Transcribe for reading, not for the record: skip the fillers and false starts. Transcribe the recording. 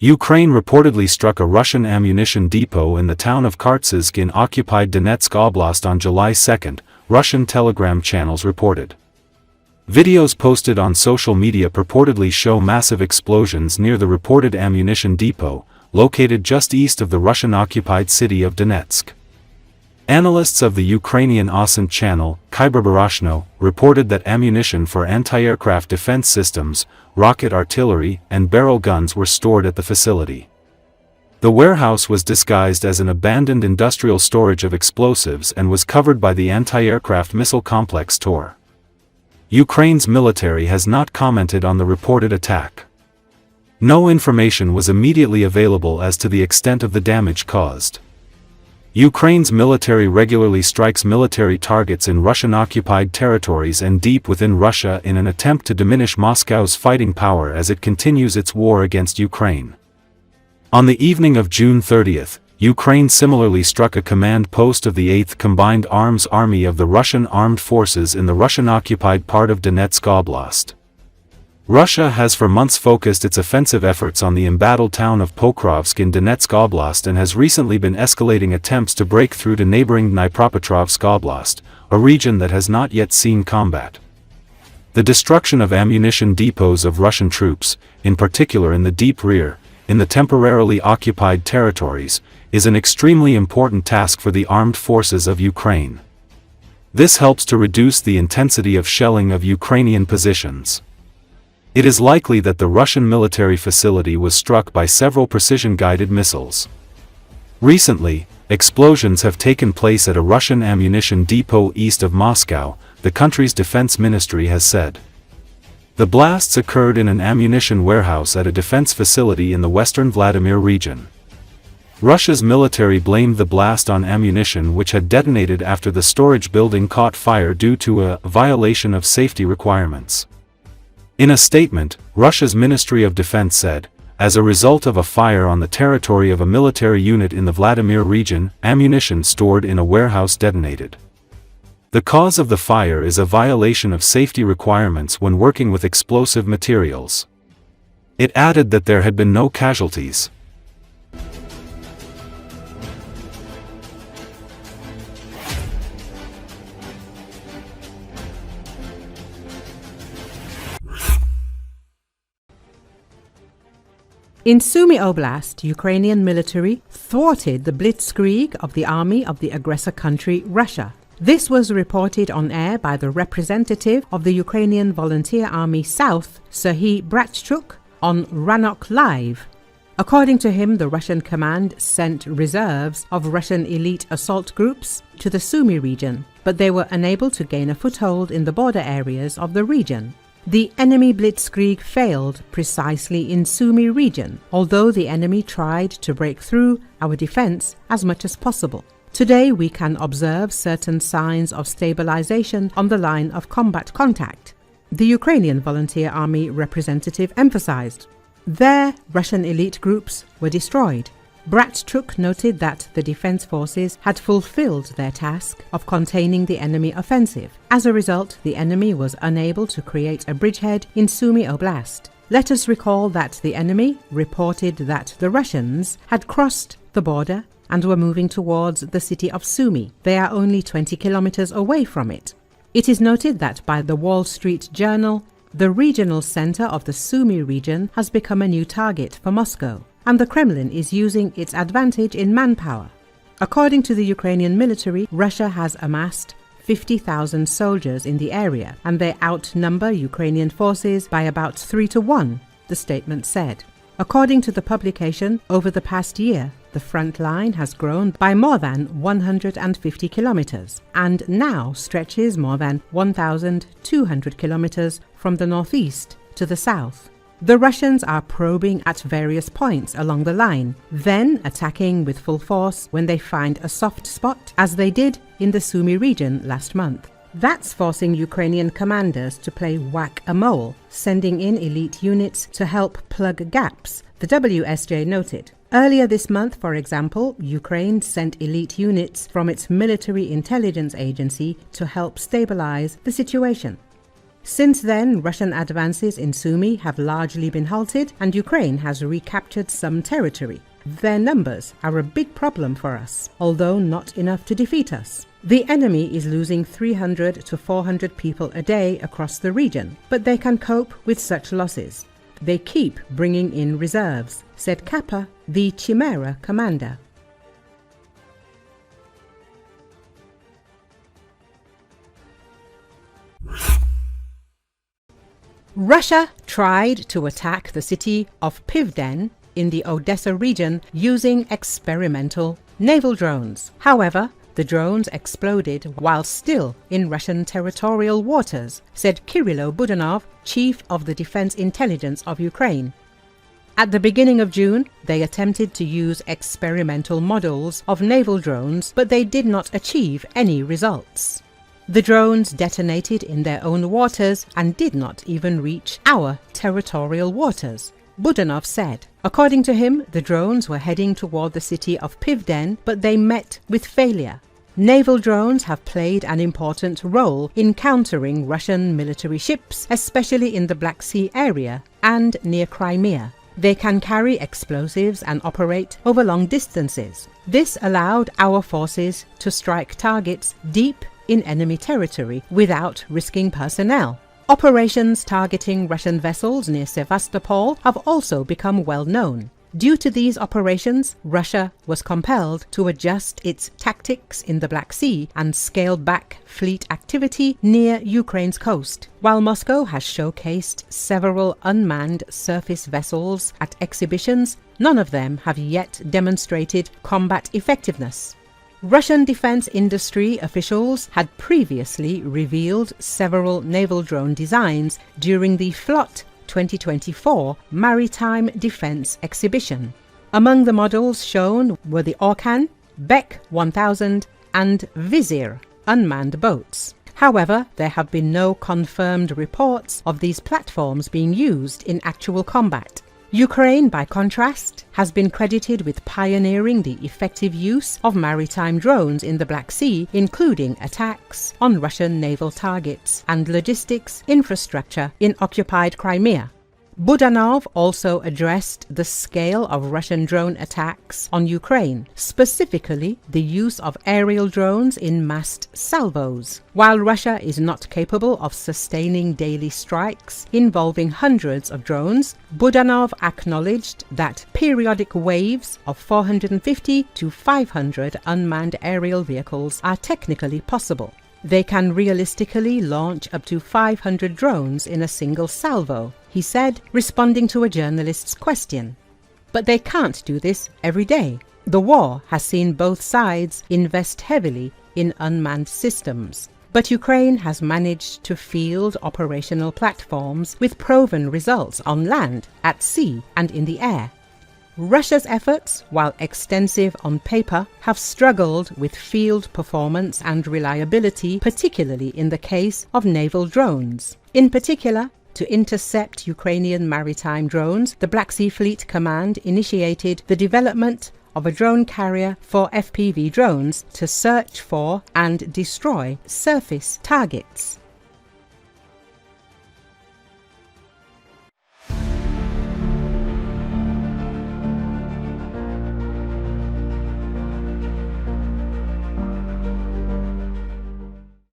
Ukraine reportedly struck a Russian ammunition depot in the town of Kharkiv in occupied Donetsk Oblast on July 2, Russian Telegram channels reported. Videos posted on social media purportedly show massive explosions near the reported ammunition depot, located just east of the Russian-occupied city of Donetsk. Analysts of the Ukrainian OSINT channel, Kyiv, reported that ammunition for anti-aircraft defense systems, rocket artillery, and barrel guns were stored at the facility. The warehouse was disguised as an abandoned industrial storage of explosives and was covered by the anti-aircraft missile complex Tor. Ukraine's military has not commented on the reported attack. No information was immediately available as to the extent of the damage caused. Ukraine's military regularly strikes military targets in Russian-occupied territories and deep within Russia in an attempt to diminish Moscow's fighting power as it continues its war against Ukraine. On the evening of June 30, Ukraine similarly struck a command post of the 8th Combined Arms Army of the Russian Armed Forces in the Russian-occupied part of Donetsk Oblast. Russia has for months focused its offensive efforts on the embattled town of Pokrovsk in Donetsk Oblast and has recently been escalating attempts to break through to neighboring Dnipropetrovsk Oblast, a region that has not yet seen combat. The destruction of ammunition depots of Russian troops, in particular in the deep rear, in the temporarily occupied territories, is an extremely important task for the armed forces of Ukraine. This helps to reduce the intensity of shelling of Ukrainian positions. It is likely that the Russian military facility was struck by several precision-guided missiles. Recently, explosions have taken place at a Russian ammunition depot east of Moscow, the country's defense ministry has said. The blasts occurred in an ammunition warehouse at a defense facility in the western Vladimir region. Russia's military blamed the blast on ammunition which had detonated after the storage building caught fire due to a violation of safety requirements. In a statement, Russia's Ministry of Defense said, as a result of a fire on the territory of a military unit in the Vladimir region, ammunition stored in a warehouse detonated. The cause of the fire is a violation of safety requirements when working with explosive materials. It added that there had been no casualties. In Sumy Oblast, Ukrainian military thwarted the blitzkrieg of the army of the aggressor country, Russia. This was reported on air by the representative of the Ukrainian Volunteer Army South, Serhiy Bratchuk, on Ranok Live. According to him, the Russian command sent reserves of Russian elite assault groups to the Sumy region, but they were unable to gain a foothold in the border areas of the region. The enemy blitzkrieg failed precisely in Sumy region, although the enemy tried to break through our defense as much as possible. Today we can observe certain signs of stabilization on the line of combat contact, the Ukrainian Volunteer Army representative emphasized. Their Russian elite groups were destroyed. Bratchuk noted that the defense forces had fulfilled their task of containing the enemy offensive. As a result, the enemy was unable to create a bridgehead in Sumy Oblast. Let us recall that the enemy reported that the Russians had crossed the border and were moving towards the city of Sumy. They are only 20 kilometers away from it. It is noted that by the Wall Street Journal, the regional center of the Sumy region has become a new target for Moscow, and the Kremlin is using its advantage in manpower. According to the Ukrainian military, Russia has amassed 50,000 soldiers in the area, and they outnumber Ukrainian forces by about 3 to 1, the statement said. According to the publication, over the past year, the front line has grown by more than 150 kilometers and now stretches more than 1,200 kilometers from the northeast to the south. The Russians are probing at various points along the line, then attacking with full force when they find a soft spot, as they did in the Sumy region last month. That's forcing Ukrainian commanders to play whack-a-mole, sending in elite units to help plug gaps, the WSJ noted. Earlier this month, for example, Ukraine sent elite units from its military intelligence agency to help stabilize the situation. Since then, Russian advances in Sumy have largely been halted and Ukraine has recaptured some territory. Their numbers are a big problem for us, although not enough to defeat us. The enemy is losing 300 to 400 people a day across the region, but they can cope with such losses. They keep bringing in reserves, said Kappa, the Chimera commander. Russia tried to attack the city of Pivden in the Odessa region using experimental naval drones. However, the drones exploded while still in Russian territorial waters, said Kirill Budanov, chief of the Defense Intelligence of Ukraine. At the beginning of June, they attempted to use experimental models of naval drones, but they did not achieve any results. The drones detonated in their own waters and did not even reach our territorial waters, Budanov said. According to him, the drones were heading toward the city of Pivden, but they met with failure. Naval drones have played an important role in countering Russian military ships, especially in the Black Sea area and near Crimea. They can carry explosives and operate over long distances. This allowed our forces to strike targets deep in enemy territory without risking personnel. Operations targeting Russian vessels near Sevastopol have also become well known. Due to these operations, Russia was compelled to adjust its tactics in the Black Sea and scale back fleet activity near Ukraine's coast. While Moscow has showcased several unmanned surface vessels at exhibitions, none of them have yet demonstrated combat effectiveness. Russian defense industry officials had previously revealed several naval drone designs during the Flot 2024 Maritime Defense Exhibition. Among the models shown were the Orkan, Bek 1000 and Vizir unmanned boats. However, there have been no confirmed reports of these platforms being used in actual combat. Ukraine, by contrast, has been credited with pioneering the effective use of maritime drones in the Black Sea, including attacks on Russian naval targets and logistics infrastructure in occupied Crimea. Budanov also addressed the scale of Russian drone attacks on Ukraine, specifically the use of aerial drones in massed salvos. While Russia is not capable of sustaining daily strikes involving hundreds of drones, Budanov acknowledged that periodic waves of 450 to 500 unmanned aerial vehicles are technically possible. They can realistically launch up to 500 drones in a single salvo, he said, responding to a journalist's question. But they can't do this every day. The war has seen both sides invest heavily in unmanned systems. But Ukraine has managed to field operational platforms with proven results on land, at sea, and in the air. Russia's efforts, while extensive on paper, have struggled with field performance and reliability, particularly in the case of naval drones. In particular, to intercept Ukrainian maritime drones, the Black Sea Fleet Command initiated the development of a drone carrier for FPV drones to search for and destroy surface targets.